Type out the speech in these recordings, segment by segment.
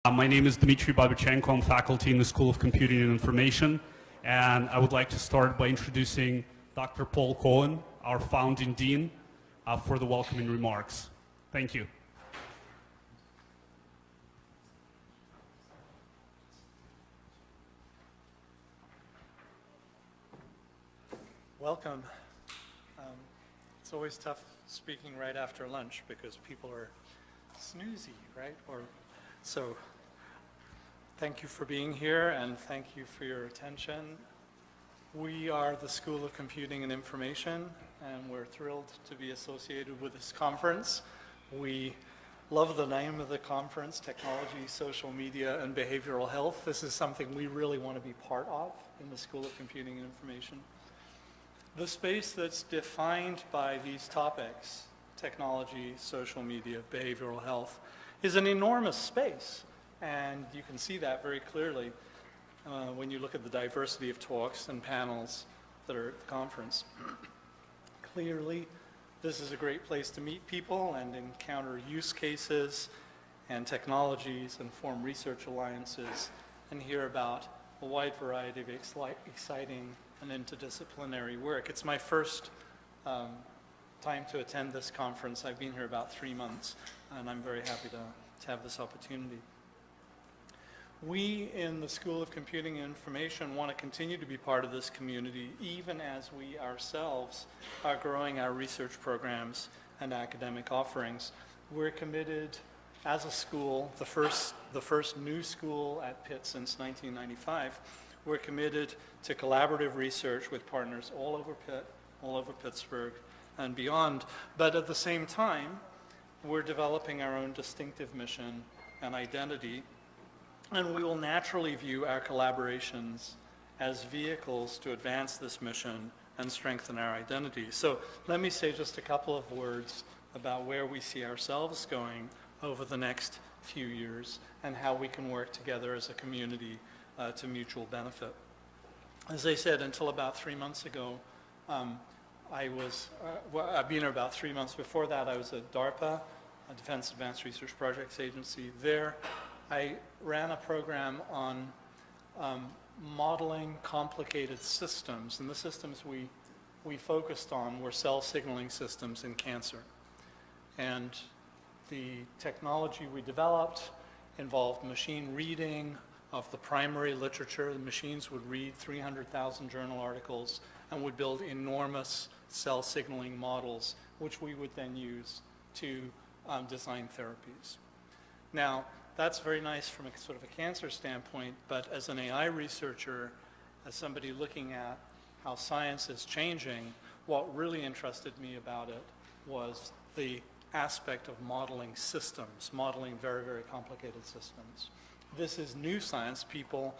My name is Dmitry Babichenko. I'm faculty in the School of Computing and Information, and I would like to start by introducing Dr. Paul Cohen, our founding dean, for the welcoming remarks. Thank you. Welcome. It's always tough speaking right after lunch because people are snoozy, right? So thank you for being here and thank you for your attention. We are the School of Computing and Information, and we're thrilled to be associated with this conference. We love the name of the conference, Technology, Social Media, and Behavioral Health. This is something we really want to be part of in the School of Computing and Information. The space that's defined by these topics, technology, social media, behavioral health, is an enormous space. And you can see that very clearly when you look at the diversity of talks and panels that are at the conference. Clearly, this is a great place to meet people and encounter use cases and technologies and form research alliances and hear about a wide variety of exciting and interdisciplinary work. It's my first time to attend this conference. I've been here about 3 months, and I'm very happy to have this opportunity. We in the School of Computing and Information want to continue to be part of this community, even as we ourselves are growing our research programs and academic offerings. We're committed as a school, the first new school at Pitt since 1995, we're committed to collaborative research with partners all over Pitt, all over Pittsburgh, and beyond. But at the same time, we're developing our own distinctive mission and identity, and we will naturally view our collaborations as vehicles to advance this mission and strengthen our identity. So let me say just a couple of words about where we see ourselves going over the next few years and how we can work together as a community to mutual benefit. As I said, until about 3 months ago, I've been here about 3 months before that. I was at DARPA, a Defense Advanced Research Projects Agency. There, I ran a program on modeling complicated systems, and the systems we focused on were cell signaling systems in cancer. And the technology we developed involved machine reading of the primary literature. The machines would read 300,000 journal articles and would build enormous cell signaling models, which we would then use to design therapies. Now, that's very nice from a sort of a cancer standpoint, but as an AI researcher, as somebody looking at how science is changing, what really interested me about it was the aspect of modeling systems, modeling very, very complicated systems. This is new science. People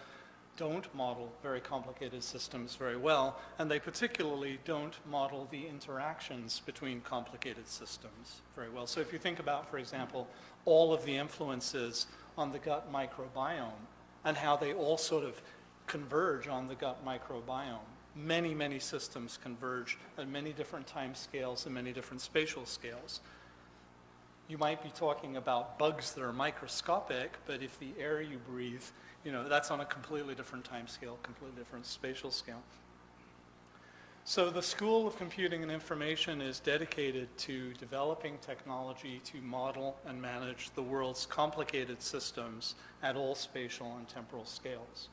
don't model very complicated systems very well, and they particularly don't model the interactions between complicated systems very well. So if you think about, for example, all of the influences on the gut microbiome and how they all sort of converge on the gut microbiome, many, many systems converge at many different time scales and many different spatial scales. You might be talking about bugs that are microscopic, but if the air you breathe, that's on a completely different time scale, completely different spatial scale. So the School of Computing and Information is dedicated to developing technology to model and manage the world's complicated systems at all spatial and temporal scales.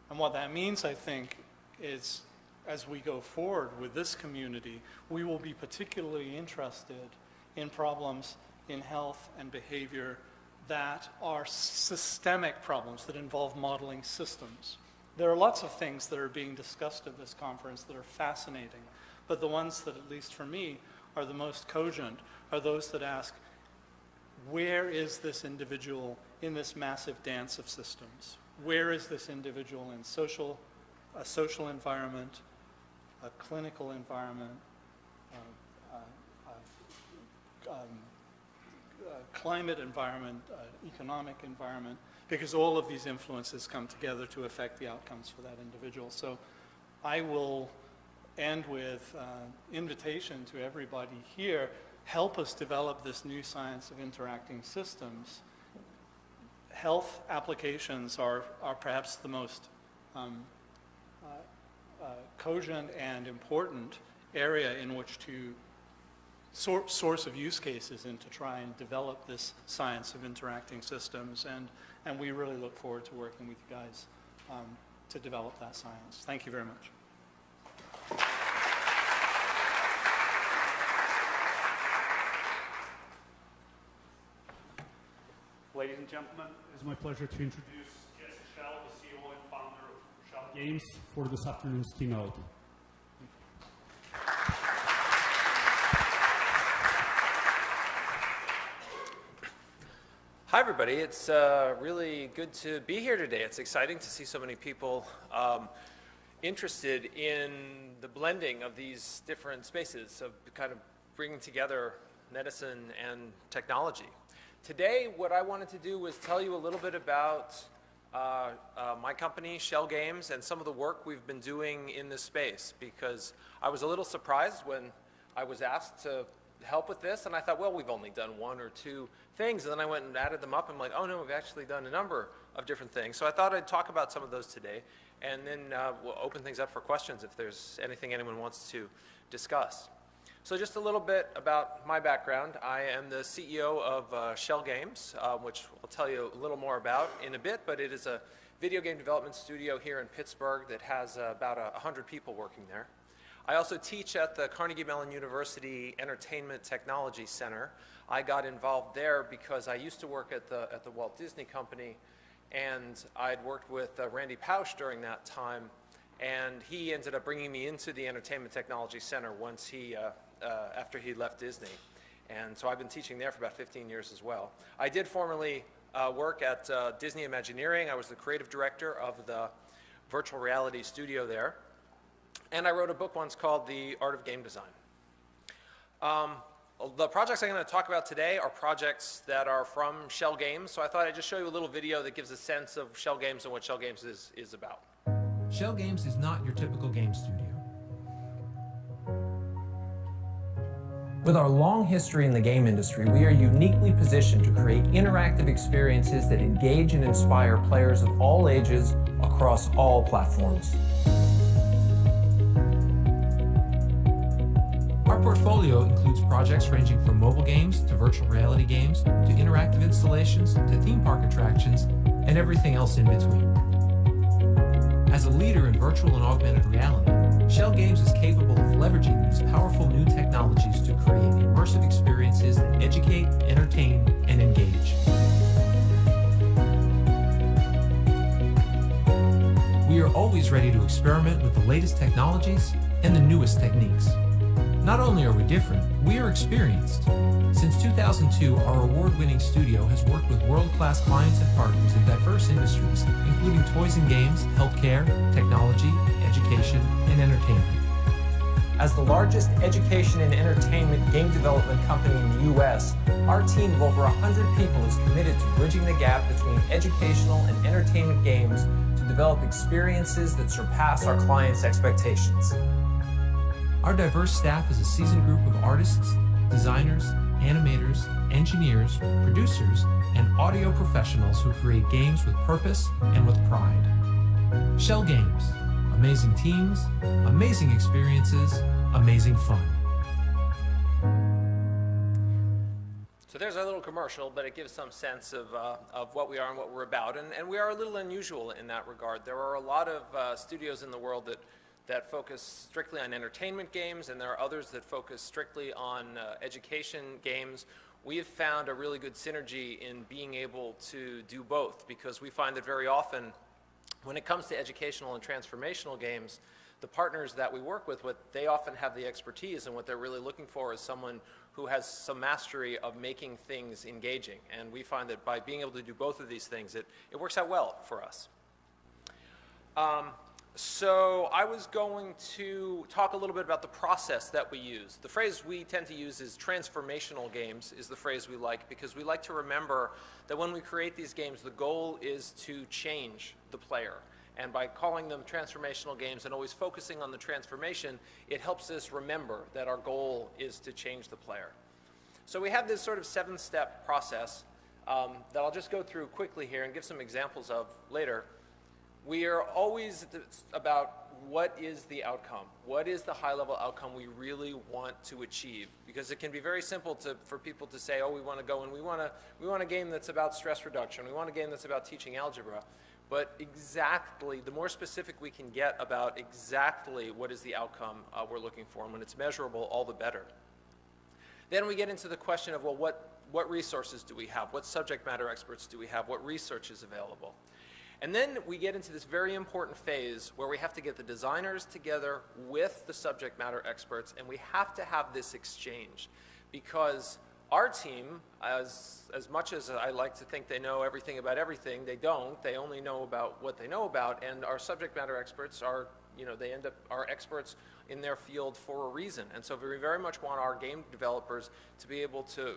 And what that means, I think, is as we go forward with this community, we will be particularly interested in problems in health and behavior that are systemic problems that involve modeling systems. There are lots of things that are being discussed at this conference that are fascinating, but the ones that, at least for me, are the most cogent are those that ask, where is this individual in this massive dance of systems? Where is this individual in a social environment, a clinical environment, climate environment, economic environment, because all of these influences come together to affect the outcomes for that individual. So I will end with invitation to everybody here, help us develop this new science of interacting systems health applications are perhaps the most cogent and important area in which to source of use cases and to try and develop this science of interacting systems. And we really look forward to working with you guys to develop that science. Thank you very much. Ladies and gentlemen, it is my pleasure to introduce Jesse Shell, the CEO and founder of Shell Games, for this afternoon's keynote. Hi, everybody. It's really good to be here today. It's exciting to see so many people interested in the blending of these different spaces, of kind of bringing together medicine and technology. Today, what I wanted to do was tell you a little bit about my company, Shell Games, and some of the work we've been doing in this space, because I was a little surprised when I was asked to help with this, and I thought, well, we've only done one or two things, and then I went and added them up, and I'm like, oh no, we've actually done a number of different things. So I thought I'd talk about some of those today, and then we'll open things up for questions if there's anything anyone wants to discuss. So just a little bit about my background. I am the CEO of Shell Games, which I'll tell you a little more about in a bit, but it is a video game development studio here in Pittsburgh that has about 100 people working there. I also teach at the Carnegie Mellon University Entertainment Technology Center. I got involved there because I used to work at the Walt Disney Company, and I'd worked with Randy Pausch during that time, and he ended up bringing me into the Entertainment Technology Center once after he left Disney. And so I've been teaching there for about 15 years as well. I did formerly work at Disney Imagineering. I was the creative director of the virtual reality studio there. And I wrote a book once called The Art of Game Design. The projects I'm going to talk about today are projects that are from Shell Games, so I thought I'd just show you a little video that gives a sense of Shell Games and what Shell Games is about. Shell Games is not your typical game studio. With our long history in the game industry, we are uniquely positioned to create interactive experiences that engage and inspire players of all ages across all platforms. Our portfolio includes projects ranging from mobile games to virtual reality games to interactive installations to theme park attractions and everything else in between. As a leader in virtual and augmented reality, Shell Games is capable of leveraging these powerful new technologies to create immersive experiences that educate, entertain, and engage. We are always ready to experiment with the latest technologies and the newest techniques. Not only are we different, we are experienced. Since 2002, our award-winning studio has worked with world-class clients and partners in diverse industries, including toys and games, healthcare, technology, education, and entertainment. As the largest education and entertainment game development company in the U.S., our team of over 100 people is committed to bridging the gap between educational and entertainment games to develop experiences that surpass our clients' expectations. Our diverse staff is a seasoned group of artists, designers, animators, engineers, producers, and audio professionals who create games with purpose and with pride. Shell Games. Amazing teams, amazing experiences, amazing fun. So there's our little commercial, but it gives some sense of what we are and what we're about. And we are a little unusual in that regard. There are a lot of studios in the world that focus strictly on entertainment games, and there are others that focus strictly on education games. We have found a really good synergy in being able to do both, because we find that very often when it comes to educational and transformational games, the partners that we work with, they often have the expertise, and what they're really looking for is someone who has some mastery of making things engaging. And we find that by being able to do both of these things, it works out well for us. So I was going to talk a little bit about the process that we use. The phrase we tend to use is transformational games is the phrase we like, because we like to remember that when we create these games, the goal is to change the player. And by calling them transformational games and always focusing on the transformation, it helps us remember that our goal is to change the player. So we have this sort of 7-step process that I'll just go through quickly here and give some examples of later. We are always about what is the outcome? What is the high-level outcome we really want to achieve? Because it can be very simple for people to say, oh, we want to go and we want a game that's about stress reduction. We want a game that's about teaching algebra. But exactly, the more specific we can get about exactly what is the outcome we're looking for, and when it's measurable, all the better. Then we get into the question of, well, what resources do we have? What subject matter experts do we have? What research is available? And then we get into this very important phase where we have to get the designers together with the subject matter experts, and we have to have this exchange. Because our team, as much as I like to think they know everything about everything, they don't. They only know about what they know about, and our subject matter experts are, they end up are experts in their field for a reason. And so we very much want our game developers to be able to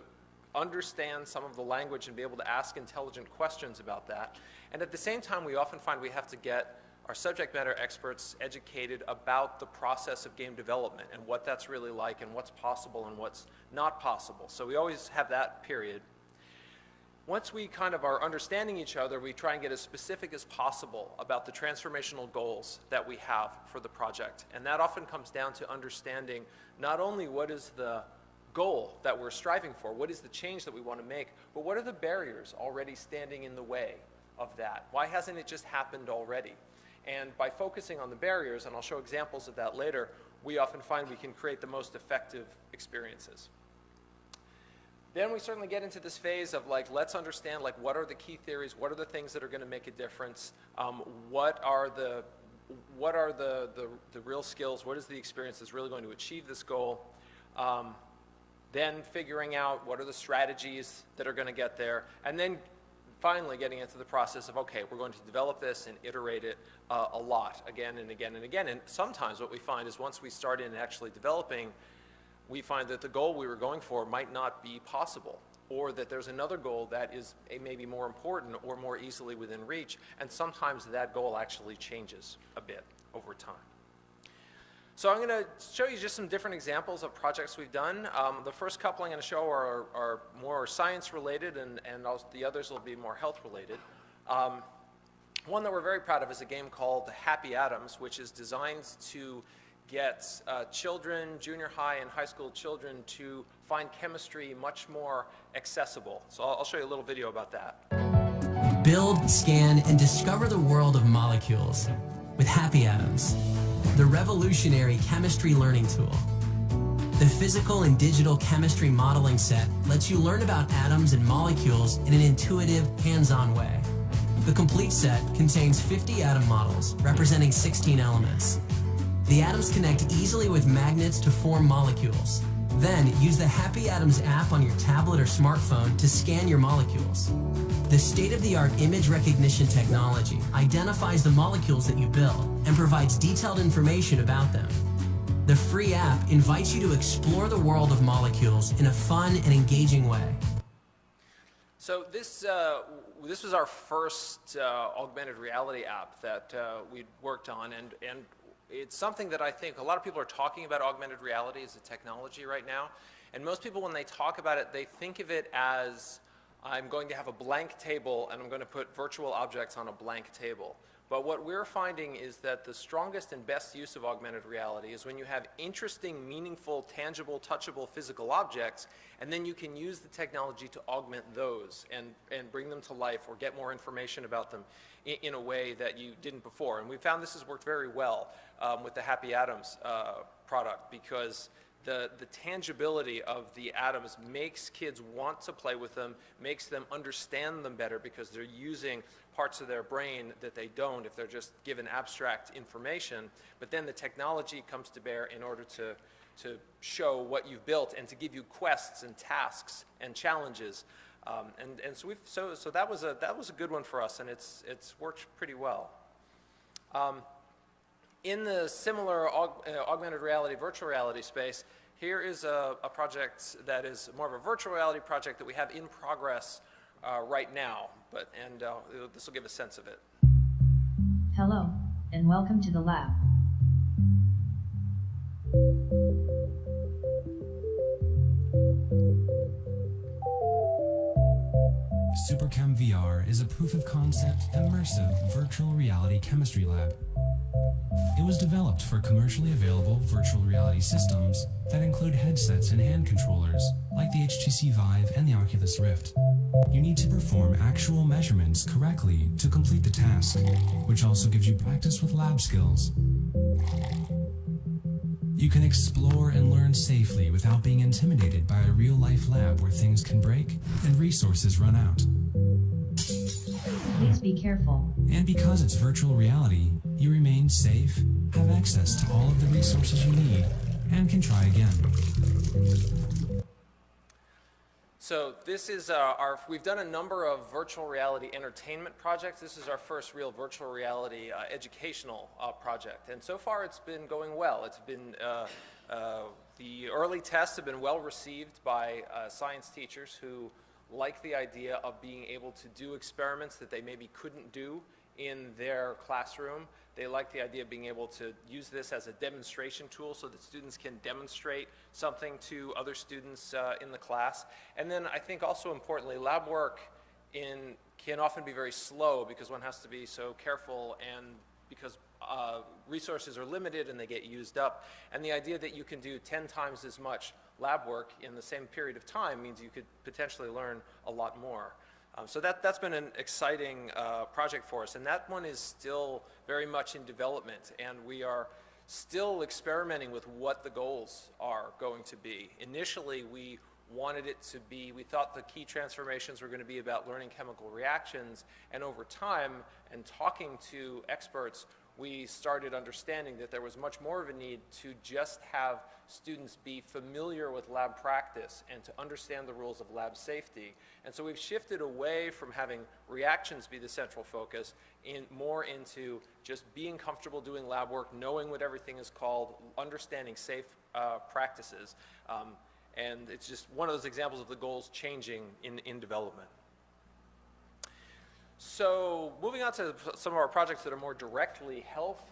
understand some of the language and be able to ask intelligent questions about that. And at the same time, we often find we have to get our subject matter experts educated about the process of game development and what that's really like and what's possible and what's not possible. So we always have that period. Once we kind of are understanding each other, we try and get as specific as possible about the transformational goals that we have for the project. And that often comes down to understanding not only what is the goal that we're striving for, what is the change that we want to make, but what are the barriers already standing in the way of that? Why hasn't it just happened already? And by focusing on the barriers, and I'll show examples of that later, we often find we can create the most effective experiences. Then we certainly get into this phase of let's understand what are the key theories, what are the things that are going to make a difference, what are the real skills, what is the experience that's really going to achieve this goal. Then figuring out what are the strategies that are going to get there, and then finally getting into the process of, okay, we're going to develop this and iterate it a lot, again and again and again. And sometimes what we find is once we start in actually developing, we find that the goal we were going for might not be possible, or that there's another goal that is maybe more important or more easily within reach, and sometimes that goal actually changes a bit over time. So I'm going to show you just some different examples of projects we've done. The first couple I'm going to show are more science-related, and the others will be more health-related. One that we're very proud of is a game called Happy Atoms, which is designed to get children, junior high and high school children, to find chemistry much more accessible. So I'll show you a little video about that. Build, scan, and discover the world of molecules with Happy Atoms, the revolutionary chemistry learning tool. The physical and digital chemistry modeling set lets you learn about atoms and molecules in an intuitive, hands-on way. The complete set contains 50 atom models representing 16 elements. The atoms connect easily with magnets to form molecules. Then use the Happy Atoms app on your tablet or smartphone to scan your molecules. The state-of-the-art image recognition technology identifies the molecules that you build and provides detailed information about them. The free app invites you to explore the world of molecules in a fun and engaging way. So this was our first augmented reality app that we worked on, and it's something that I think a lot of people are talking about augmented reality as a technology right now. And most people, when they talk about it, they think of it as, I'm going to have a blank table and I'm going to put virtual objects on a blank table. But what we're finding is that the strongest and best use of augmented reality is when you have interesting, meaningful, tangible, touchable physical objects, and then you can use the technology to augment those and bring them to life or get more information about them in a way that you didn't before. And we found this has worked very well with the Happy Atoms product, because the tangibility of the atoms makes kids want to play with them, makes them understand them better, because they're using parts of their brain that they don't if they're just given abstract information. But then the technology comes to bear in order to show what you've built and to give you quests and tasks and challenges. And so that was a good one for us, and it's worked pretty well. In the similar augmented reality, virtual reality space, here is a project that is more of a virtual reality project that we have in progress right now, and this will give a sense of it. Hello, and welcome to the lab. SuperChem VR is a proof-of-concept, immersive, virtual reality chemistry lab. It was developed for commercially available virtual reality systems that include headsets and hand controllers, like the HTC Vive and the Oculus Rift. You need to perform actual measurements correctly to complete the task, which also gives you practice with lab skills. You can explore and learn safely without being intimidated by a real-life lab where things can break and resources run out. Please be careful. And because it's virtual reality, you remain safe, have access to all of the resources you need, and can try again. So this is we've done a number of virtual reality entertainment projects. This is our first real virtual reality educational project. And so far it's been going well. It's been, the early tests have been well received by science teachers who like the idea of being able to do experiments that they maybe couldn't do in their classroom. They like the idea of being able to use this as a demonstration tool so that students can demonstrate something to other students in the class. And then I think also importantly, lab work can often be very slow because one has to be so careful and because resources are limited and they get used up. And the idea that you can do 10 times as much lab work in the same period of time means you could potentially learn a lot more. So that's been an exciting project for us, and that one is still very much in development, and we are still experimenting with what the goals are going to be. Initially, we wanted it to be, we thought the key transformations were going to be about learning chemical reactions, and over time, and talking to experts, we started understanding that there was much more of a need to just have students be familiar with lab practice and to understand the rules of lab safety. And so we've shifted away from having reactions be the central focus more into just being comfortable doing lab work, knowing what everything is called, understanding safe practices. And it's just one of those examples of the goals changing in development. So moving on to some of our projects that are more directly health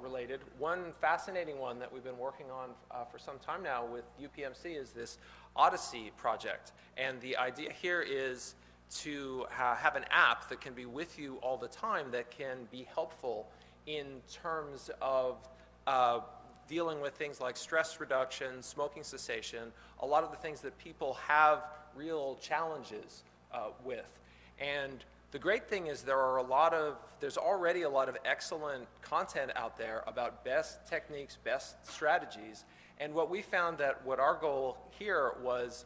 related, one fascinating one that we've been working on for some time now with UPMC is this Odyssey project. And the idea here is to have an app that can be with you all the time that can be helpful in terms of dealing with things like stress reduction, smoking cessation, a lot of the things that people have real challenges with. And the great thing is there's already a lot of excellent content out there about best techniques, best strategies. And what we found that what our goal here was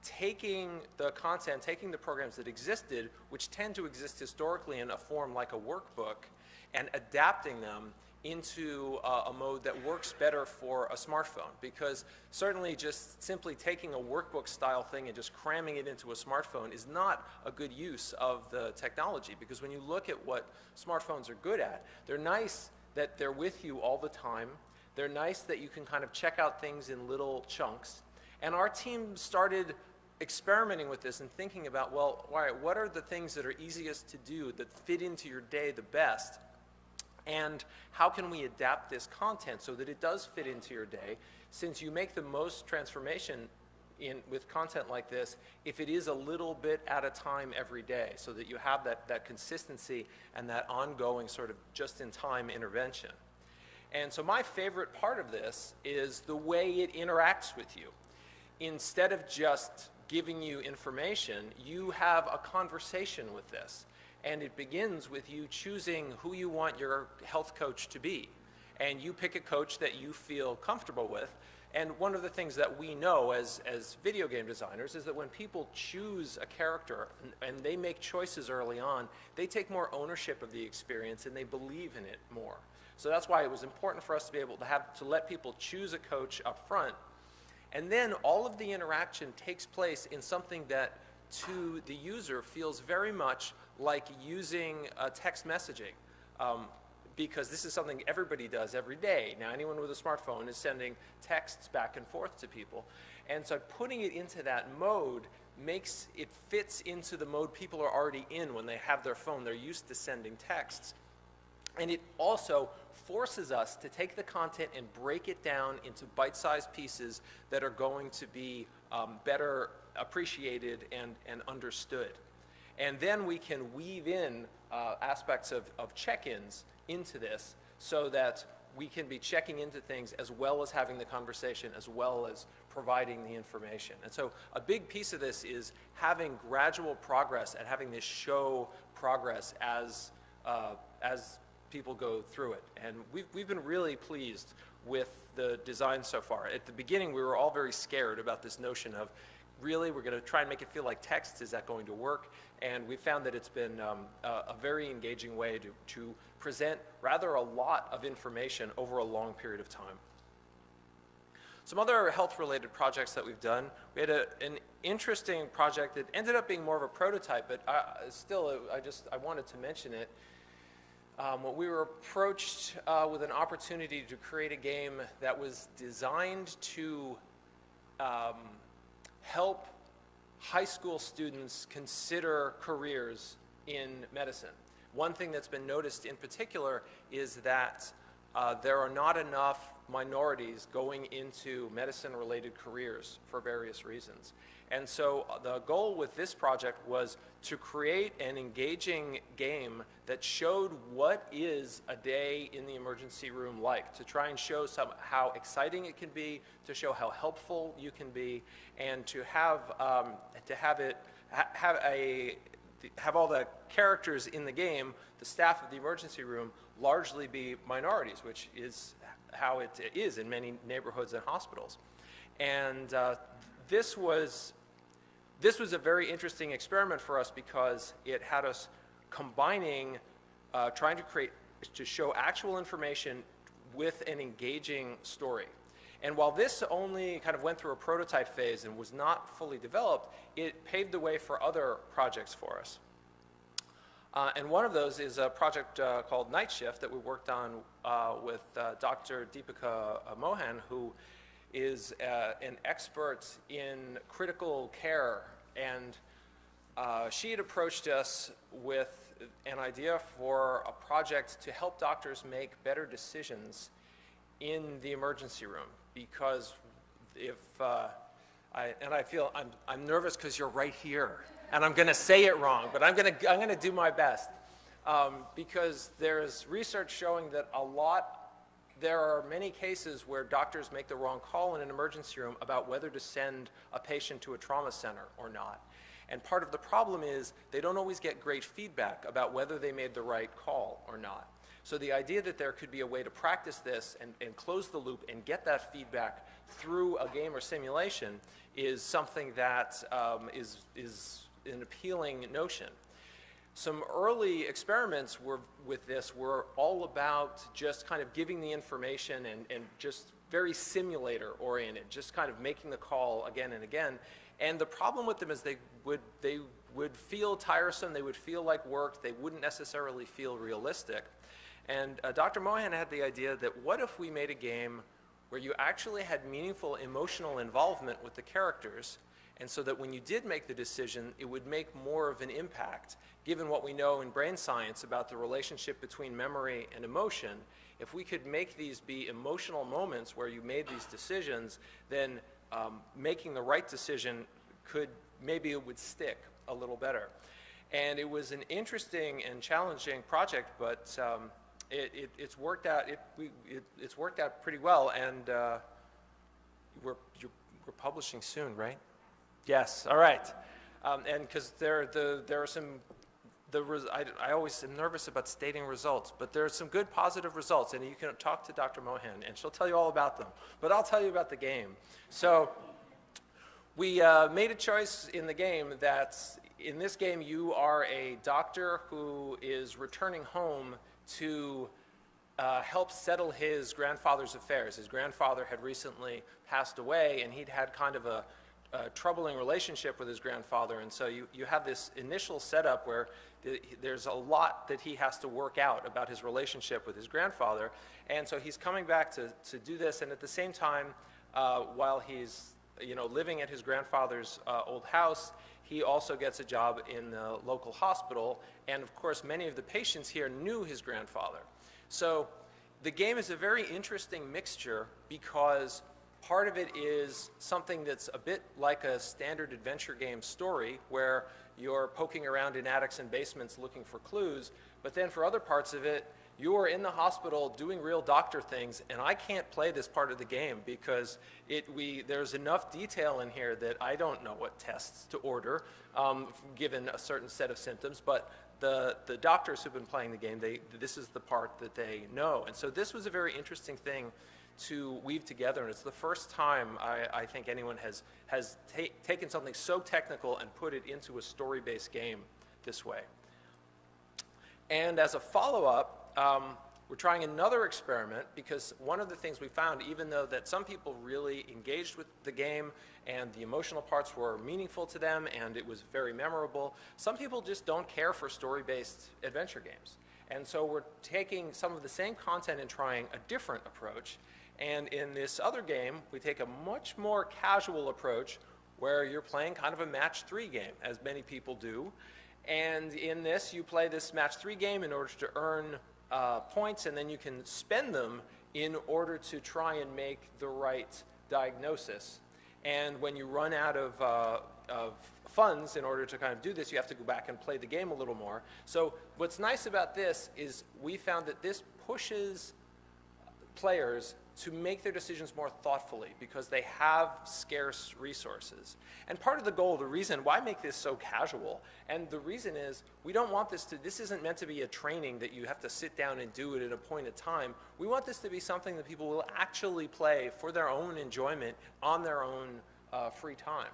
taking the content, taking the programs that existed, which tend to exist historically in a form like a workbook, and adapting them into a mode that works better for a smartphone. Because certainly just simply taking a workbook style thing and just cramming it into a smartphone is not a good use of the technology. Because when you look at what smartphones are good at, they're nice that they're with you all the time. They're nice that you can kind of check out things in little chunks. And our team started experimenting with this and thinking about, well, all right, what are the things that are easiest to do that fit into your day the best? And how can we adapt this content so that it does fit into your day, since you make the most transformation with content like this if it is a little bit at a time every day, so that you have that consistency and that ongoing sort of just-in-time intervention. And so my favorite part of this is the way it interacts with you. Instead of just giving you information, you have a conversation with this. And it begins with you choosing who you want your health coach to be. And you pick a coach that you feel comfortable with. And one of the things that we know as video game designers is that when people choose a character and they make choices early on, they take more ownership of the experience and they believe in it more. So that's why it was important for us to be able to let people choose a coach up front. And then all of the interaction takes place in something that to the user feels very much like using text messaging, because this is something everybody does every day. Now, anyone with a smartphone is sending texts back and forth to people. And so putting it into that mode makes it fits into the mode people are already in when they have their phone. They're used to sending texts. And it also forces us to take the content and break it down into bite-sized pieces that are going to be better appreciated and understood. And then we can weave in aspects of check-ins into this so that we can be checking into things as well as having the conversation, as well as providing the information. And so a big piece of this is having gradual progress and having this show progress as people go through it. And we've been really pleased with the design so far. At the beginning, we were all very scared about this notion of, really, we're going to try and make it feel like text. Is that going to work? And we found that it's been a very engaging way to present rather a lot of information over a long period of time. Some other health-related projects that we've done. We had an interesting project that ended up being more of a prototype, but I wanted to mention it. We were approached with an opportunity to create a game that was designed to help high school students consider careers in medicine. One thing that's been noticed in particular is that there are not enough minorities going into medicine-related careers for various reasons. And so the goal with this project was to create an engaging game that showed what is a day in the emergency room like, to try and show how exciting it can be, to show how helpful you can be, and to have all the characters in the game, the staff of the emergency room, largely be minorities, which is how it is in many neighborhoods and hospitals. And this was a very interesting experiment for us because it had us combining, trying to show actual information with an engaging story. And while this only kind of went through a prototype phase and was not fully developed, it paved the way for other projects for us. And one of those is a project called Night Shift that we worked on with Dr. Deepika Mohan, who is an expert in critical care. And she had approached us with an idea for a project to help doctors make better decisions in the emergency room. Because I feel I'm nervous because you're right here. And I'm going to say it wrong, but I'm going to do my best. Because there's research showing that there are many cases where doctors make the wrong call in an emergency room about whether to send a patient to a trauma center or not. And part of the problem is they don't always get great feedback about whether they made the right call or not. So the idea that there could be a way to practice this and close the loop and get that feedback through a game or simulation is something that is an appealing notion. Some early experiments with this were all about just kind of giving the information and just very simulator oriented, just kind of making the call again and again. And the problem with them is they would feel tiresome, they would feel like work, they wouldn't necessarily feel realistic. And Dr. Mohan had the idea that what if we made a game where you actually had meaningful emotional involvement with the characters, and so that when you did make the decision, it would make more of an impact. Given what we know in brain science about the relationship between memory and emotion, if we could make these be emotional moments where you made these decisions, then making the right decision maybe it would stick a little better. And it was an interesting and challenging project, but it's worked out. It's worked out pretty well, and we're publishing soon, right? Yes. All right. And because there are some. I always am nervous about stating results, but there are some good positive results, and you can talk to Dr. Mohan, and she'll tell you all about them. But I'll tell you about the game. So we made a choice in the game that in this game you are a doctor who is returning home to help settle his grandfather's affairs. His grandfather had recently passed away, and he'd had kind of a troubling relationship with his grandfather, and so you have this initial setup where there's a lot that he has to work out about his relationship with his grandfather, and so he's coming back to do this, and at the same time, while he's living at his grandfather's old house, he also gets a job in the local hospital, and of course many of the patients here knew his grandfather. So the game is a very interesting mixture because Part of it is something that's a bit like a standard adventure game story where you're poking around in attics and basements looking for clues, but then for other parts of it, you're in the hospital doing real doctor things, and I can't play this part of the game because there's enough detail in here that I don't know what tests to order given a certain set of symptoms, but the doctors who've been playing the game, this is the part that they know. And so this was a very interesting thing to weave together, and it's the first time I think anyone has taken something so technical and put it into a story-based game this way. And as a follow-up, we're trying another experiment because one of the things we found, even though that some people really engaged with the game and the emotional parts were meaningful to them and it was very memorable, some people just don't care for story-based adventure games. And so we're taking some of the same content and trying a different approach. And in this other game, we take a much more casual approach where you're playing kind of a match 3 game, as many people do. And in this, you play this match 3 game in order to earn points, and then you can spend them in order to try and make the right diagnosis. And when you run out of funds in order to kind of do this, you have to go back and play the game a little more. So what's nice about this is we found that this pushes players to make their decisions more thoughtfully because they have scarce resources. And part of the goal, the reason why make this so casual, and the reason is we don't want this isn't meant to be a training that you have to sit down and do it at a point in time. We want this to be something that people will actually play for their own enjoyment on their own free time.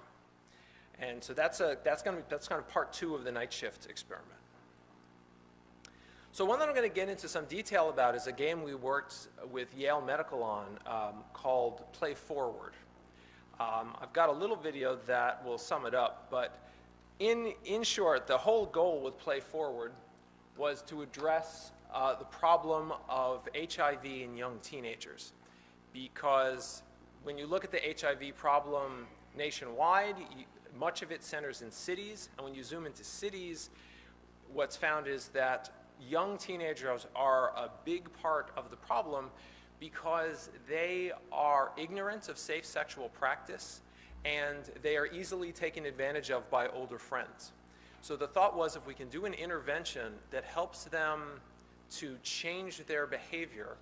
And so that's kind of part 2 of the night shift experiment. So one that I'm going to get into some detail about is a game we worked with Yale Medical on called Play Forward. I've got a little video that will sum it up, but in short, the whole goal with Play Forward was to address the problem of HIV in young teenagers. Because when you look at the HIV problem nationwide, much of it centers in cities, and when you zoom into cities, what's found is that young teenagers are a big part of the problem because they are ignorant of safe sexual practice and they are easily taken advantage of by older friends. So the thought was if we can do an intervention that helps them to change their behavior,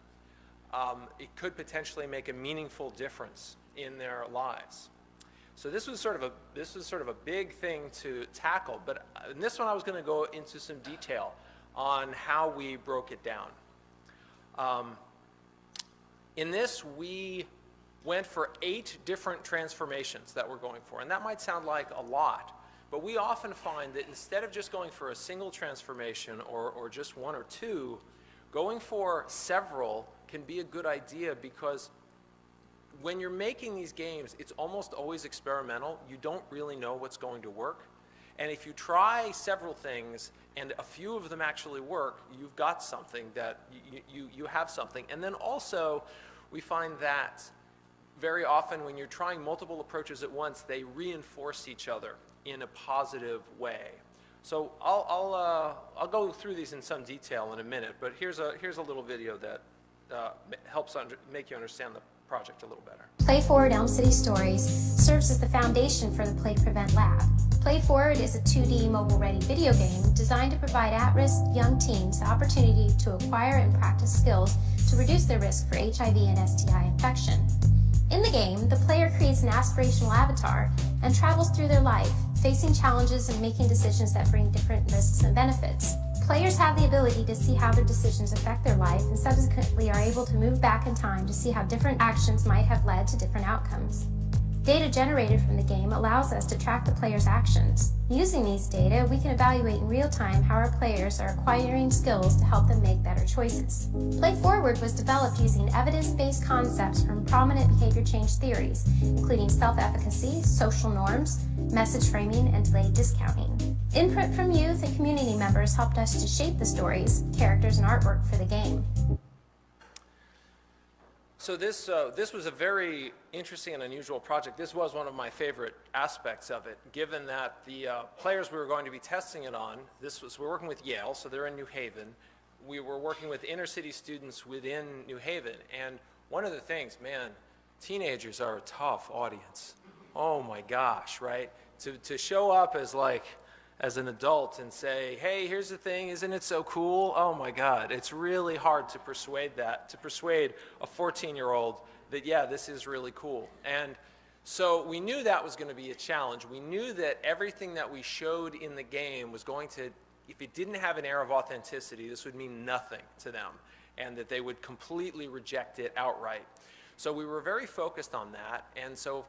it could potentially make a meaningful difference in their lives. So this was sort of a big thing to tackle, but in this one I was going to go into some detail on how we broke it down. In this, we went for 8 different transformations that we're going for, and that might sound like a lot, but we often find that instead of just going for a single transformation or just 1 or 2, going for several can be a good idea because when you're making these games, it's almost always experimental. You don't really know what's going to work. And if you try several things and a few of them actually work, you've got something that you have something. And then also, we find that very often when you're trying multiple approaches at once, they reinforce each other in a positive way. So I'll go through these in some detail in a minute, but here's a little video that helps make you understand the project a little better. Play Forward Elm City Stories serves as the foundation for the Play Prevent Lab. Play Forward is a 2D mobile-ready video game designed to provide at-risk young teens the opportunity to acquire and practice skills to reduce their risk for HIV and STI infection. In the game, the player creates an aspirational avatar and travels through their life, facing challenges and making decisions that bring different risks and benefits. Players have the ability to see how their decisions affect their life and subsequently are able to move back in time to see how different actions might have led to different outcomes. Data generated from the game allows us to track the player's actions. Using these data, we can evaluate in real time how our players are acquiring skills to help them make better choices. Play Forward was developed using evidence-based concepts from prominent behavior change theories, including self-efficacy, social norms, message framing, and delayed discounting. Input from youth and community members helped us to shape the stories, characters, and artwork for the game. So this was a very interesting and unusual project. This was one of my favorite aspects of it, given that the players we were going to be testing it on, we're working with Yale, so they're in New Haven. We were working with inner city students within New Haven, and one of the things, man, teenagers are a tough audience. Oh my gosh, right? To show up as an adult and say, hey, here's the thing, isn't it so cool? Oh my God, it's really hard to persuade a 14-year-old that, yeah, this is really cool. And so we knew that was going to be a challenge. We knew that everything that we showed in the game was going to, if it didn't have an air of authenticity, this would mean nothing to them, and that they would completely reject it outright. So we were very focused on that, and so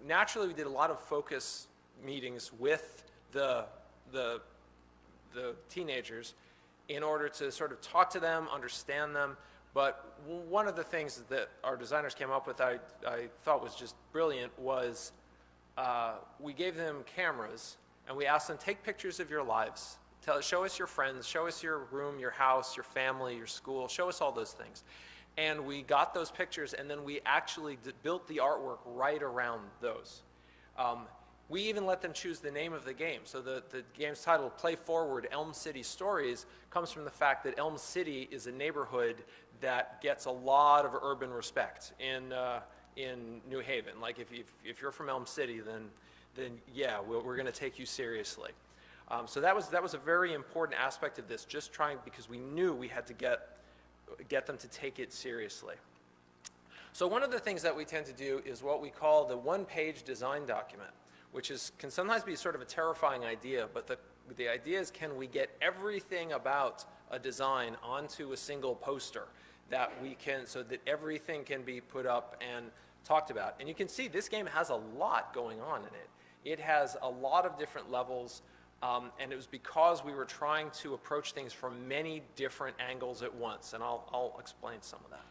naturally we did a lot of focus meetings with the teenagers in order to sort of talk to them, understand them. But one of the things that our designers came up with I thought was just brilliant was we gave them cameras and we asked them, take pictures of your lives. Show us your friends, show us your room, your house, your family, your school, show us all those things. And we got those pictures, and then we actually built the artwork right around those. We even let them choose the name of the game. So the game's title, Play Forward, Elm City Stories, comes from the fact that Elm City is a neighborhood that gets a lot of urban respect in New Haven. Like if you're from Elm City, then yeah, we're going to take you seriously. So that was a very important aspect of this, just trying, because we knew we had to get them to take it seriously. So one of the things that we tend to do is what we call the one-page design document, which can sometimes be sort of a terrifying idea, but the idea is, can we get everything about a design onto a single poster that we can, so that everything can be put up and talked about. And you can see this game has a lot going on in it. It has a lot of different levels, and it was because we were trying to approach things from many different angles at once, and I'll explain some of that.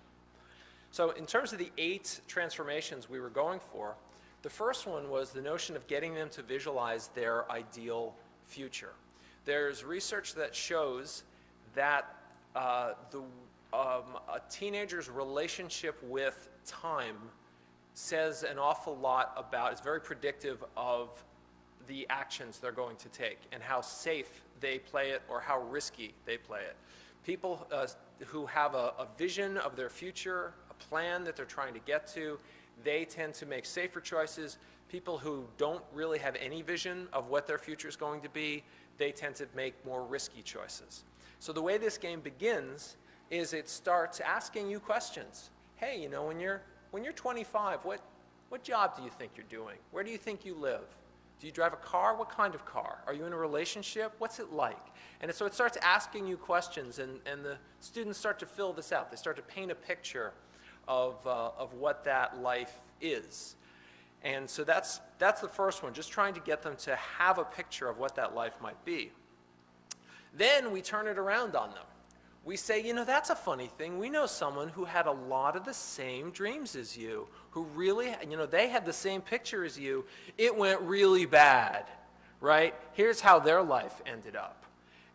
So in terms of the 8 transformations we were going for, the first one was the notion of getting them to visualize their ideal future. There's research that shows that a teenager's relationship with time says an awful lot about, it's very predictive of the actions they're going to take and how safe they play it or how risky they play it. People who have a vision of their future, a plan that they're trying to get to, they tend to make safer choices. People who don't really have any vision of what their future is going to be, they tend to make more risky choices. So the way this game begins is it starts asking you questions. Hey, when you're 25, what job do you think you're doing? Where do you think you live? Do you drive a car? What kind of car? Are you in a relationship? What's it like? And so it starts asking you questions, and the students start to fill this out. They start to paint a picture of what that life is. And so that's the first one, just trying to get them to have a picture of what that life might be. Then we turn it around on them. We say, that's a funny thing. We know someone who had a lot of the same dreams as you, who really, they had the same picture as you. It went really bad, right? Here's how their life ended up.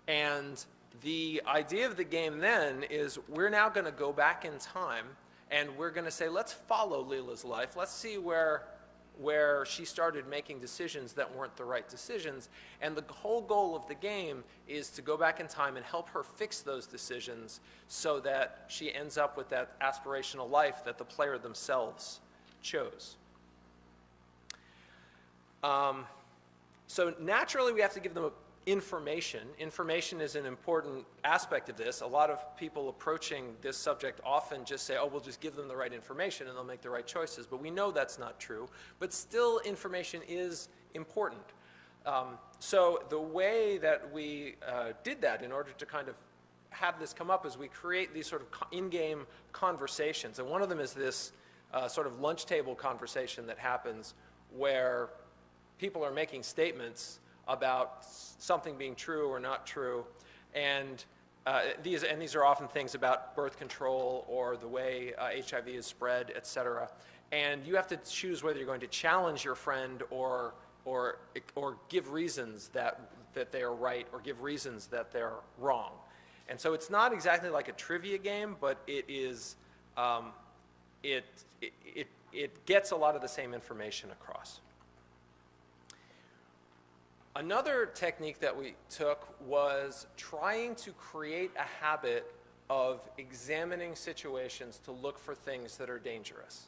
And the idea of the game then is we're now going to go back in time, and we're going to say, let's follow Leela's life. Let's see where she started making decisions that weren't the right decisions. And the whole goal of the game is to go back in time and help her fix those decisions so that she ends up with that aspirational life that the player themselves chose. So naturally, we have to give them information. Information is an important aspect of this. A lot of people approaching this subject often just say, oh, we'll just give them the right information and they'll make the right choices. But we know that's not true. But still, information is important. So the way that we did that in order to kind of have this come up is we create these sort of in-game conversations. And one of them is this sort of lunch table conversation that happens where people are making statements about something being true or not true, and these are often things about birth control or the way HIV is spread, etc. And you have to choose whether you're going to challenge your friend or give reasons that they are right or give reasons that they're wrong. And so it's not exactly like a trivia game, but it is it gets a lot of the same information across. Another technique that we took was trying to create a habit of examining situations to look for things that are dangerous.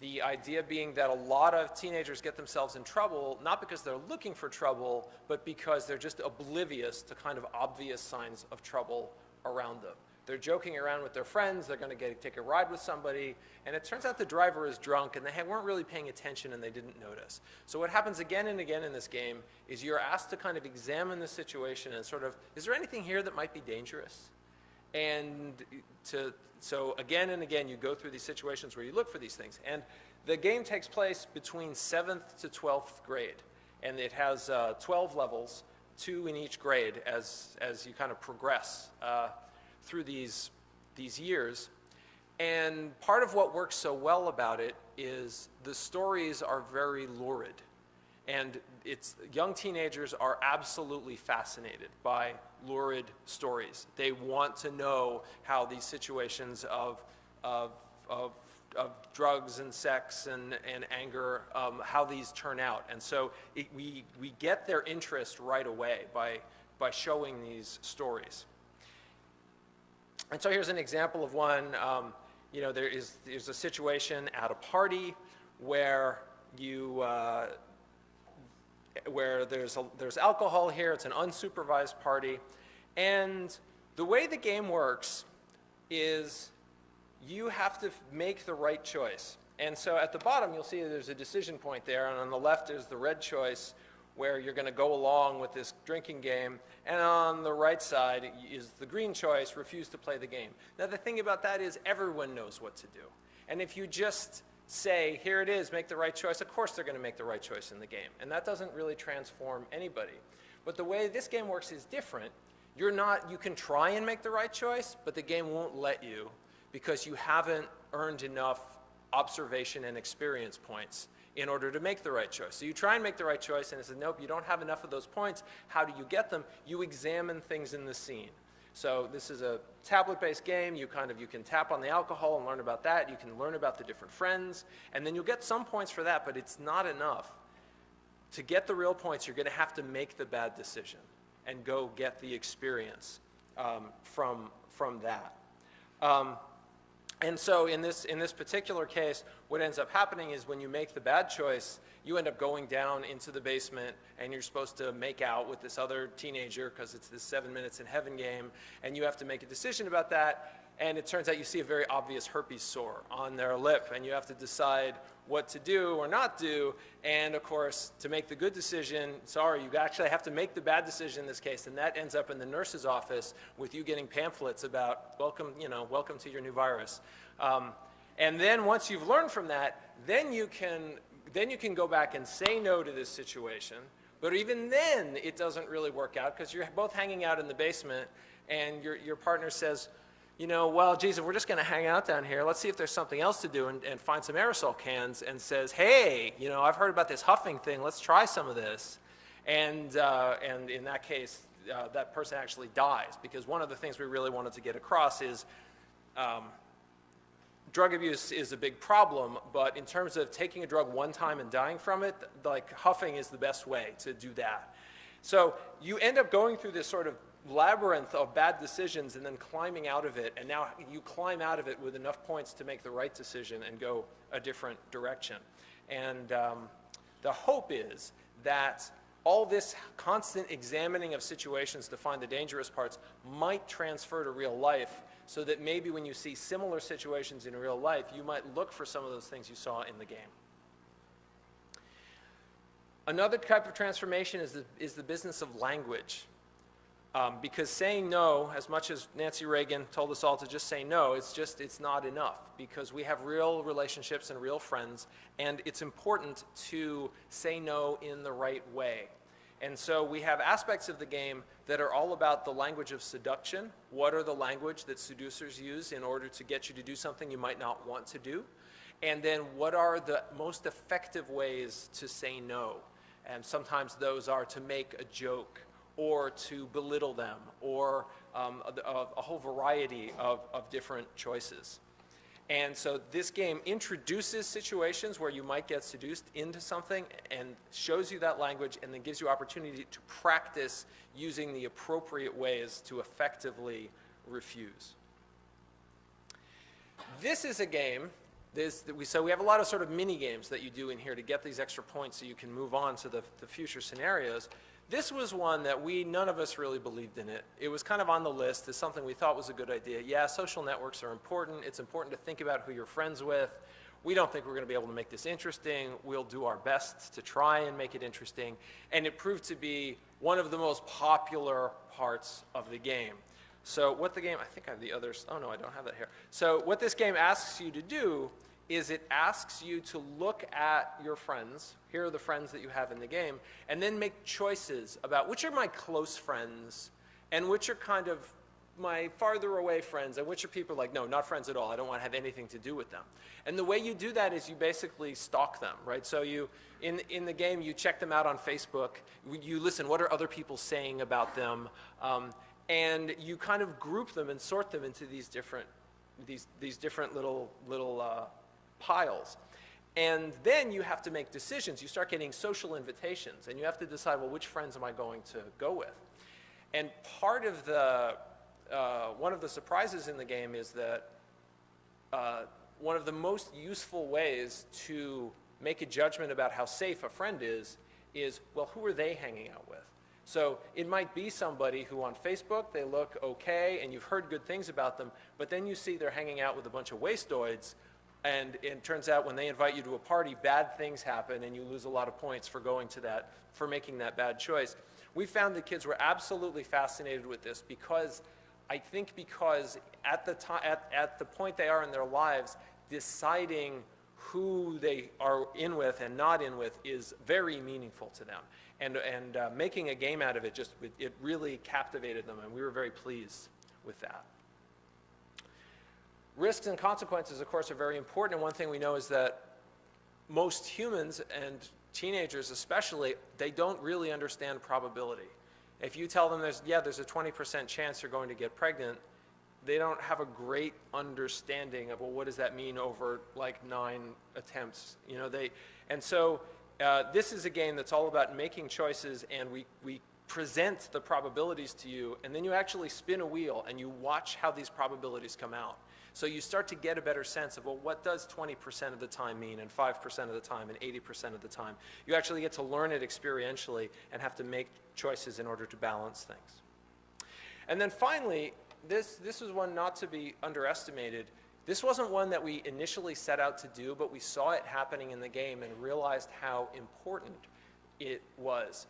The idea being that a lot of teenagers get themselves in trouble, not because they're looking for trouble, but because they're just oblivious to kind of obvious signs of trouble around them. They're joking around with their friends, they're going to take a ride with somebody, and it turns out the driver is drunk and they weren't really paying attention and they didn't notice. So what happens again and again in this game is you're asked to kind of examine the situation and sort of, is there anything here that might be dangerous? And so again and again, you go through these situations where you look for these things. And the game takes place between 7th to 12th grade. And it has 12 levels, 2 in each grade as you kind of progress through these years. And part of what works so well about it is the stories are very lurid. And young teenagers are absolutely fascinated by lurid stories. They want to know how these situations of drugs and sex and anger, how these turn out. And so we get their interest right away by showing these stories. And so here's an example of one. There's a situation at a party where there's alcohol here. It's an unsupervised party. And the way the game works is you have to make the right choice. And so at the bottom, you'll see there's a decision point there. And on the left is the red choice, where you're going to go along with this drinking game. And on the right side is the green choice, refuse to play the game. Now, the thing about that is everyone knows what to do. And if you just say, here it is, make the right choice, of course they're going to make the right choice in the game. And that doesn't really transform anybody. But the way this game works is different. You can try and make the right choice, but the game won't let you because you haven't earned enough observation and experience points in order to make the right choice. So you try and make the right choice, and it says, nope, you don't have enough of those points. How do you get them? You examine things in the scene. So this is a tablet-based game. You can tap on the alcohol and learn about that. You can learn about the different friends, and then you'll get some points for that, but it's not enough. To get the real points, you're going to have to make the bad decision and go get the experience from that. And so in this particular case, what ends up happening is when you make the bad choice, you end up going down into the basement and you're supposed to make out with this other teenager because it's this 7 Minutes in Heaven game, and you have to make a decision about that. And it turns out you see a very obvious herpes sore on their lip, and you have to decide what to do or not do. And of course, to make the good decision, you actually have to make the bad decision in this case, and that ends up in the nurse's office with you getting pamphlets about welcome to your new virus. And then once you've learned from that, then you can go back and say no to this situation. But even then, it doesn't really work out because you're both hanging out in the basement, and your partner says, well, geez, if we're just going to hang out down here, let's see if there's something else to do, and find some aerosol cans and says, hey, I've heard about this huffing thing. Let's try some of this. And in that case, that person actually dies, because one of the things we really wanted to get across is drug abuse is a big problem, but in terms of taking a drug one time and dying from it, like huffing is the best way to do that. So you end up going through this sort of labyrinth of bad decisions and then climbing out of it, and now you climb out of it with enough points to make the right decision and go a different direction. And the hope is that all this constant examining of situations to find the dangerous parts might transfer to real life, so that maybe when you see similar situations in real life, you might look for some of those things you saw in the game. Another type of transformation is the business of language. Because saying no, as much as Nancy Reagan told us all to just say no, it's not enough, because we have real relationships and real friends, and it's important to say no in the right way. And so we have aspects of the game that are all about the language of seduction. What are the language that seducers use in order to get you to do something you might not want to do? And then what are the most effective ways to say no? And sometimes those are to make a joke, or to belittle them, or a whole variety of different choices. And so this game introduces situations where you might get seduced into something and shows you that language, and then gives you opportunity to practice using the appropriate ways to effectively refuse. This is a game So we have a lot of sort of mini games that you do in here to get these extra points so you can move on to the future scenarios. This was one that none of us really believed in it. It was kind of on the list as something we thought was a good idea. Yeah, social networks are important. It's important to think about who you're friends with. We don't think we're going to be able to make this interesting. We'll do our best to try and make it interesting. And it proved to be one of the most popular parts of the game. So what the game, I think I have the others, oh no, I don't have that here. So what this game asks you to do is it asks you to look at your friends, here are the friends that you have in the game, and then make choices about which are my close friends and which are kind of my farther away friends and which are people like, no, not friends at all, I don't want to have anything to do with them. And the way you do that is you basically stalk them, right? So you, in the game, you check them out on Facebook, you listen, what are other people saying about them, and you kind of group them and sort them into these different little piles. And then you have to make decisions. You start getting social invitations, and you have to decide, well, which friends am I going to go with? And part of one of the surprises in the game is that one of the most useful ways to make a judgment about how safe a friend is, well, who are they hanging out with? So it might be somebody who on Facebook, they look okay, and you've heard good things about them, but then you see they're hanging out with a bunch of wastoids, and it turns out when they invite you to a party, bad things happen, and you lose a lot of points for going to that, for making that bad choice. We found that kids were absolutely fascinated with this because at the point they are in their lives, deciding who they are in with and not in with is very meaningful to them. And making a game out of it, it really captivated them, and we were very pleased with that. Risks and consequences, of course, are very important, and one thing we know is that most humans, and teenagers especially, they don't really understand probability. If you tell them there's a 20% chance you're going to get pregnant, they don't have a great understanding of, well, what does that mean over like 9 attempts? This is a game that's all about making choices, and we present the probabilities to you, and then you actually spin a wheel and you watch how these probabilities come out. So you start to get a better sense of, well, what does 20% of the time mean, and 5% of the time, and 80% of the time? You actually get to learn it experientially and have to make choices in order to balance things. And then finally, this is one not to be underestimated. This wasn't one that we initially set out to do, but we saw it happening in the game and realized how important it was.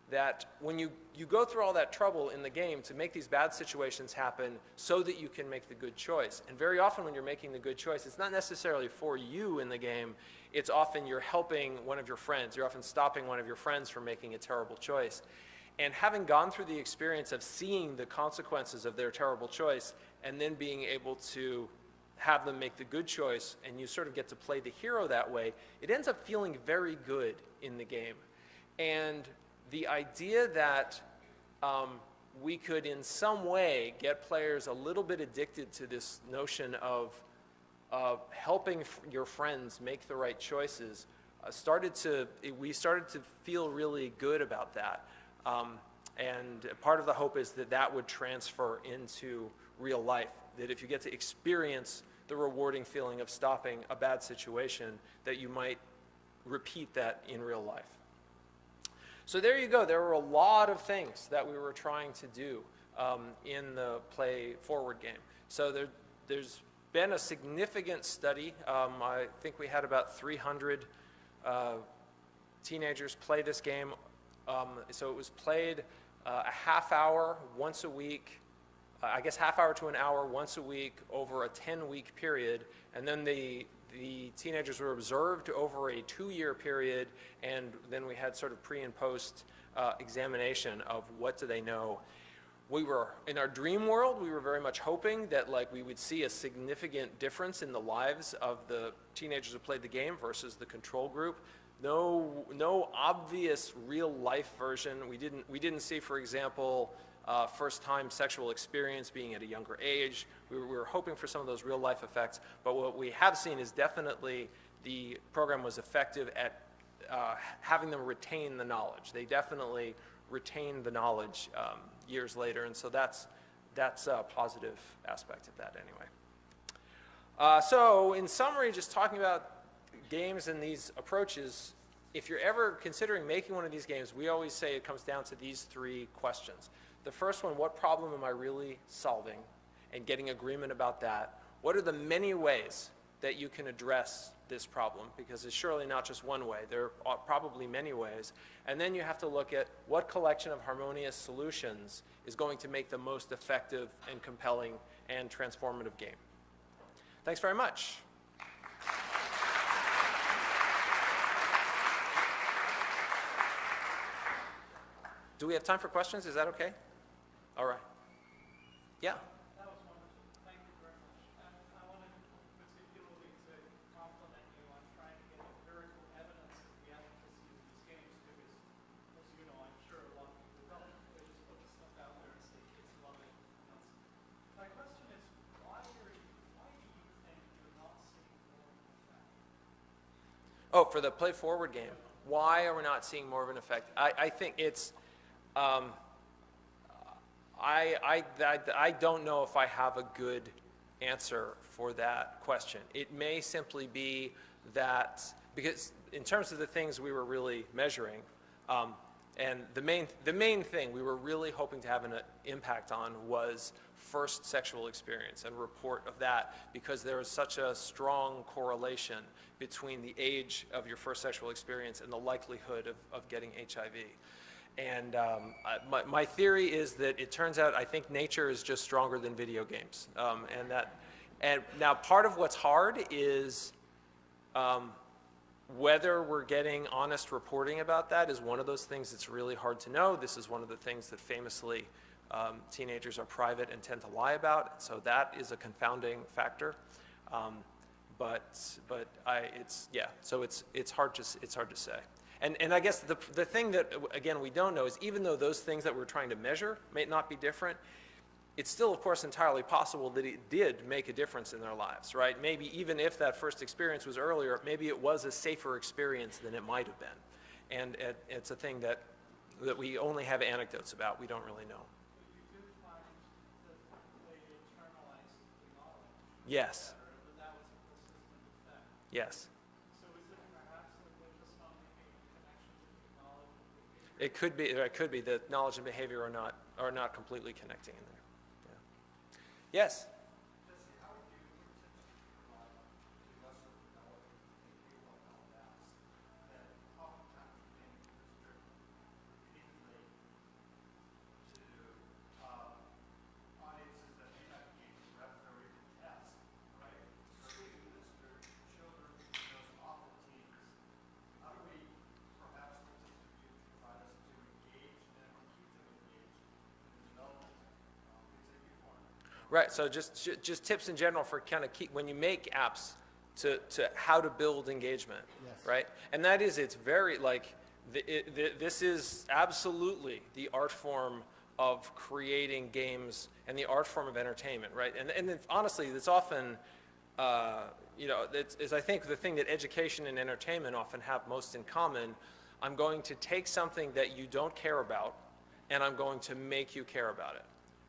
That when you go through all that trouble in the game to make these bad situations happen so that you can make the good choice. And very often when you're making the good choice, it's not necessarily for you in the game. It's often you're helping one of your friends. You're often stopping one of your friends from making a terrible choice. And having gone through the experience of seeing the consequences of their terrible choice and then being able to have them make the good choice, and you sort of get to play the hero that way, it ends up feeling very good in the game. And the idea that we could in some way get players a little bit addicted to this notion of helping your friends make the right choices, we started to feel really good about that. And part of the hope is that would transfer into real life, that if you get to experience the rewarding feeling of stopping a bad situation, that you might repeat that in real life. So there you go. There were a lot of things that we were trying to do in the Play Forward game. So there's been a significant study. I think we had about 300 teenagers play this game. So it was played a half hour once a week, half hour to an hour once a week over a 10-week period, and then the teenagers were observed over a 2-year period, and then we had sort of pre and post examination of what do they know. We were, in our dream world, we were very much hoping that we would see a significant difference in the lives of the teenagers who played the game versus the control group. No obvious real life version. We didn't see, for example, first-time sexual experience being at a younger age. We were hoping for some of those real-life effects, but what we have seen is definitely the program was effective at having them retain the knowledge. They definitely retained the knowledge years later, and so that's a positive aspect of that anyway. So in summary, just talking about games and these approaches, if you're ever considering making one of these games, we always say it comes down to these three questions. The first one, what problem am I really solving? And getting agreement about that. What are the many ways that you can address this problem? Because it's surely not just one way. There are probably many ways. And then you have to look at what collection of harmonious solutions is going to make the most effective and compelling and transformative game. Thanks very much. Do we have time for questions? Is that okay? All right. Yeah. That was wonderful. Thank you very much. And I wanted particularly to compliment you on trying to get empirical evidence of the efficacy of these games because, as you know, I'm sure a lot of people don't. They just put the stuff out there and say kids love it. My question is, why do you think you're not seeing more of an effect? Oh, for the Play Forward game, why are we not seeing more of an effect? I think it's, I don't know if I have a good answer for that question. It may simply be that, because in terms of the things we were really measuring, and the main thing we were really hoping to have an impact on was first sexual experience and report of that, because there is such a strong correlation between the age of your first sexual experience and the likelihood of getting HIV. And my theory is that it turns out I think nature is just stronger than video games, and now part of what's hard is whether we're getting honest reporting about that is one of those things that's really hard to know. This is one of the things that famously teenagers are private and tend to lie about, so that is a confounding factor. So it's hard to say. And I guess the thing that, again, we don't know is even though those things that we're trying to measure may not be different, it's still, of course, entirely possible that it did make a difference in their lives, right? Maybe even if that first experience was earlier, maybe it was a safer experience than it might have been. And it's a thing that we only have anecdotes about. We don't really know. But you do find that they internalized the knowledge. Yes. Better, but that was a persistent effect. Yes. So is it perhaps that we're just not making a connection between knowledge and behavior? It could be that knowledge and behavior are not completely connecting in there. Yeah. Yes. Right, so just tips in general for kind of when you make apps to how to build engagement, yes. Right? And that is, it's very like, this is absolutely the art form of creating games and the art form of entertainment, right? And then, honestly, it's often, it's I think the thing that education and entertainment often have most in common. I'm going to take something that you don't care about and I'm going to make you care about it,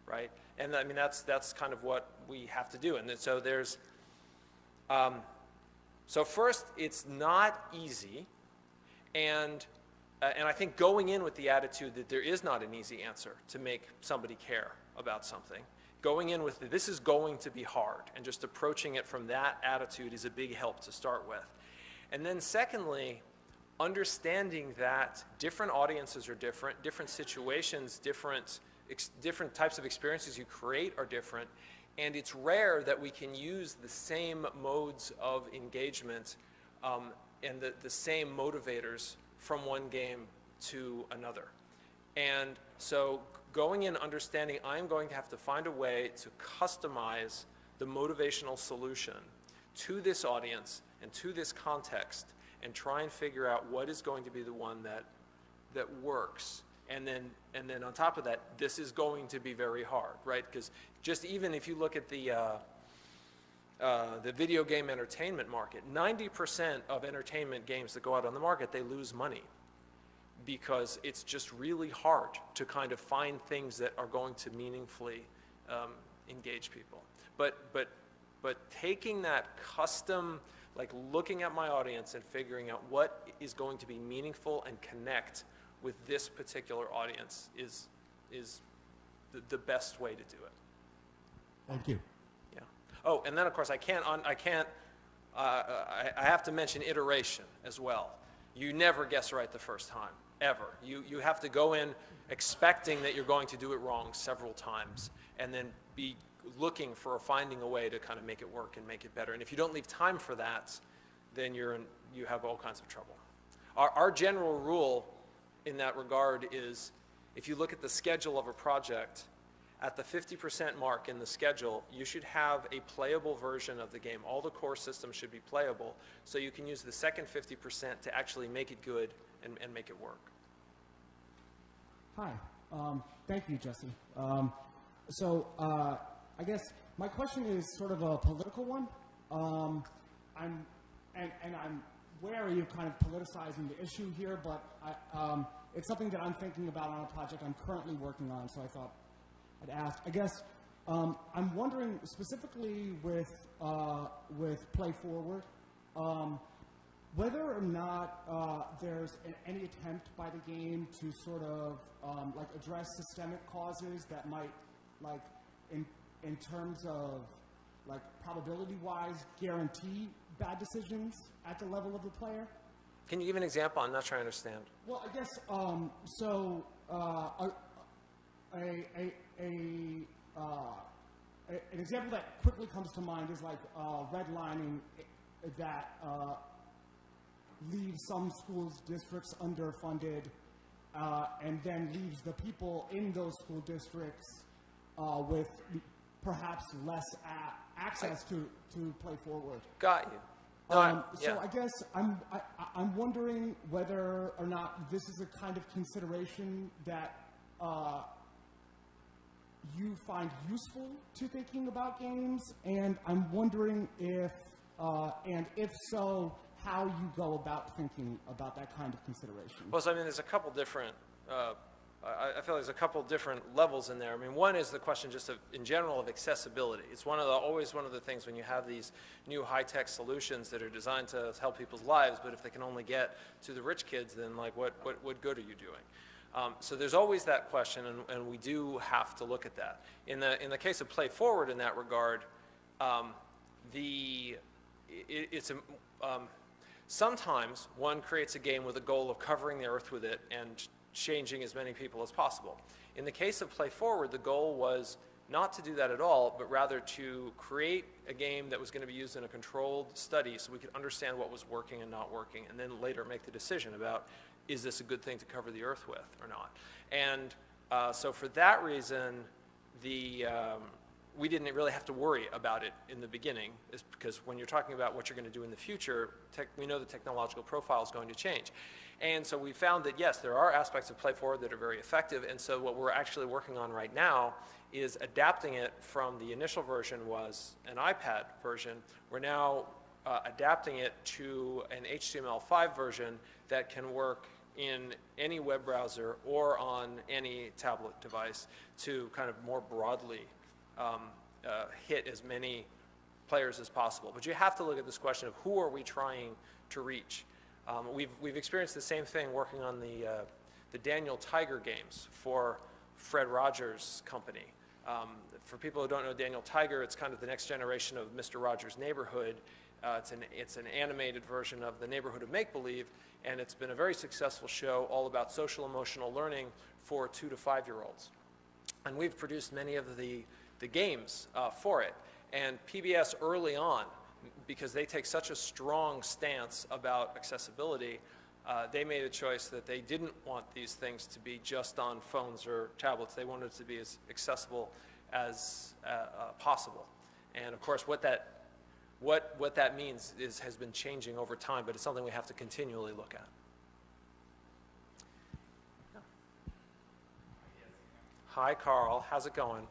right? And I mean, that's kind of what we have to do. And then, so there's, so first, it's not easy. And I think going in with the attitude that there is not an easy answer to make somebody care about something, going in with this is going to be hard, and just approaching it from that attitude is a big help to start with. And then secondly, understanding that different audiences are different, different situations, different types of experiences you create are different, and it's rare that we can use the same modes of engagement and the same motivators from one game to another. And so going in understanding I'm going to have to find a way to customize the motivational solution to this audience and to this context and try and figure out what is going to be the one that works. And then on top of that, this is going to be very hard, right? Because just even if you look at the video game entertainment market, 90% of entertainment games that go out on the market, they lose money because it's just really hard to kind of find things that are going to meaningfully engage people. But But taking that custom, like looking at my audience and figuring out what is going to be meaningful and connect with this particular audience is the best way to do it. Thank you. Yeah. Oh, and then of course I have to mention iteration as well. You never guess right the first time, ever. You have to go in expecting that you're going to do it wrong several times, and then be looking for finding a way to kind of make it work and make it better. And if you don't leave time for that, then you have all kinds of trouble. Our general rule in that regard is, if you look at the schedule of a project, at the 50% mark in the schedule, you should have a playable version of the game. All the core systems should be playable, so you can use the second 50% to actually make it good and make it work. Hi. Thank you, Jesse. I guess my question is sort of a political one. I'm wary of kind of politicizing the issue here, but it's something that I'm thinking about on a project I'm currently working on, so I thought I'd ask. I guess I'm wondering specifically with Play Forward, whether or not there's any attempt by the game to sort of like address systemic causes that might, like in terms of like probability-wise, guarantee bad decisions at the level of the player. Can you give an example? I'm not sure I understand. Well, I guess an example that quickly comes to mind is like redlining that leaves some schools districts underfunded and then leaves the people in those school districts with perhaps less access to Play Forward. Got you. No, so I guess I'm wondering whether or not this is a kind of consideration that you find useful to thinking about games, and I'm wondering if so, how you go about thinking about that kind of consideration. Well, so I mean, there's a couple different. I feel there's a couple different levels in there. I mean, one is the question just of, in general, of accessibility. It's always one of the things when you have these new high-tech solutions that are designed to help people's lives, but if they can only get to the rich kids, then like what good are you doing? So there's always that question, and we do have to look at that. In the case of Play Forward, in that regard, sometimes one creates a game with a goal of covering the earth with it and changing as many people as possible. In the case of Play Forward, the goal was not to do that at all, but rather to create a game that was going to be used in a controlled study so we could understand what was working and not working, and then later make the decision about, is this a good thing to cover the earth with or not? And so for that reason, we didn't really have to worry about it in the beginning, is because when you're talking about what you're going to do in the future, we know the technological profile is going to change. And so we found that, yes, there are aspects of Play Forward that are very effective, and so what we're actually working on right now is adapting it from the initial version was an iPad version. We're now adapting it to an HTML5 version that can work in any web browser or on any tablet device to kind of more broadly hit as many players as possible. But you have to look at this question of who are we trying to reach. We've experienced the same thing working on the Daniel Tiger games for Fred Rogers' company. For people who don't know Daniel Tiger, it's kind of the next generation of Mr. Rogers' Neighborhood. It's an animated version of the Neighborhood of Make-Believe, and it's been a very successful show all about social emotional learning for 2 to 5-year-olds. And we've produced many of the games for it. And PBS early on, because they take such a strong stance about accessibility, they made a choice that they didn't want these things to be just on phones or tablets. They wanted it to be as accessible as possible. And of course, what that means has been changing over time, but it's something we have to continually look at. Yeah. Hi, Carl. How's it going?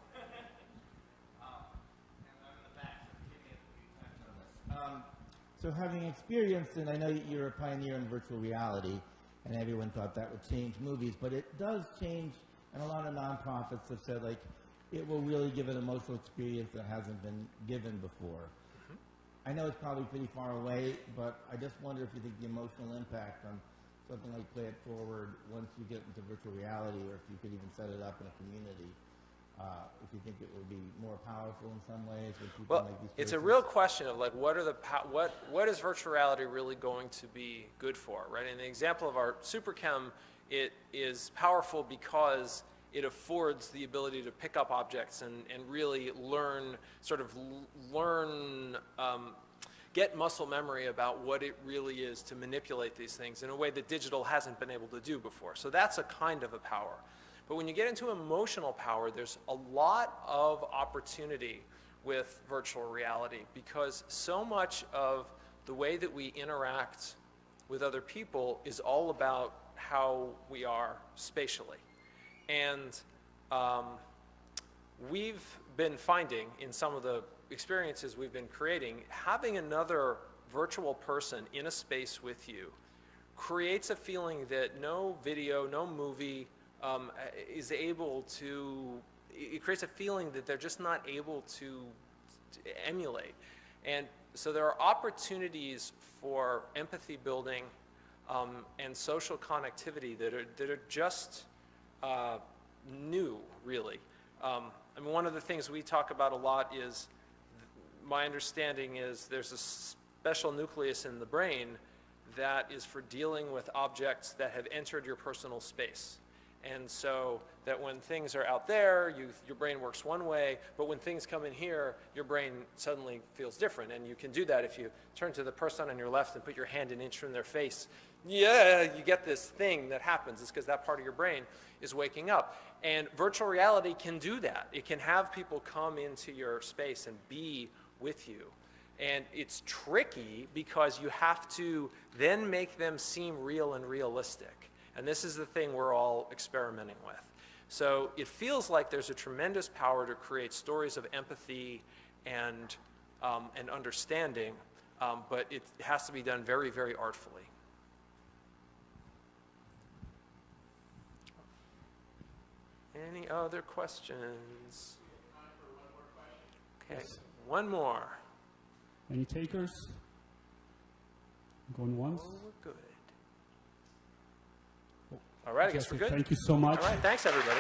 So having experienced, and I know you're a pioneer in virtual reality, and everyone thought that would change movies, but it does change, and a lot of nonprofits have said, like, it will really give an emotional experience that hasn't been given before. I know it's probably pretty far away, but I just wonder if you think the emotional impact on something like Play It Forward, once you get into virtual reality, or if you could even set it up in a community, if you think it will be more powerful in some ways, where people Well, make these it's a choices. real question of like, what is virtual reality really going to be good for, right? In the example of our SuperChem, it is powerful because it affords the ability to pick up objects and really learn, get muscle memory about what it really is to manipulate these things in a way that digital hasn't been able to do before. So that's a kind of a power. But when you get into emotional power, there's a lot of opportunity with virtual reality, because so much of the way that we interact with other people is all about how we are spatially. And we've been finding in some of the experiences we've been creating, having another virtual person in a space with you creates a feeling that no video, no movie is able to, it creates a feeling that they're just not able to emulate. And so there are opportunities for empathy building and social connectivity that are just new, really. I mean, one of the things we talk about a lot is, my understanding is there's a special nucleus in the brain that is for dealing with objects that have entered your personal space. And so that when things are out there, your brain works one way, but when things come in here, your brain suddenly feels different. And you can do that if you turn to the person on your left and put your hand an inch from their face. Yeah, you get this thing that happens. It's because that part of your brain is waking up. And virtual reality can do that. It can have people come into your space and be with you. And it's tricky because you have to then make them seem real and realistic. And this is the thing we're all experimenting with. So it feels like there's a tremendous power to create stories of empathy and understanding, but it has to be done very, very artfully. Any other questions? Okay, one more. Any takers? Going once? Oh, we're good. All right, I guess we're good. Thank you so much. All right, thanks everybody.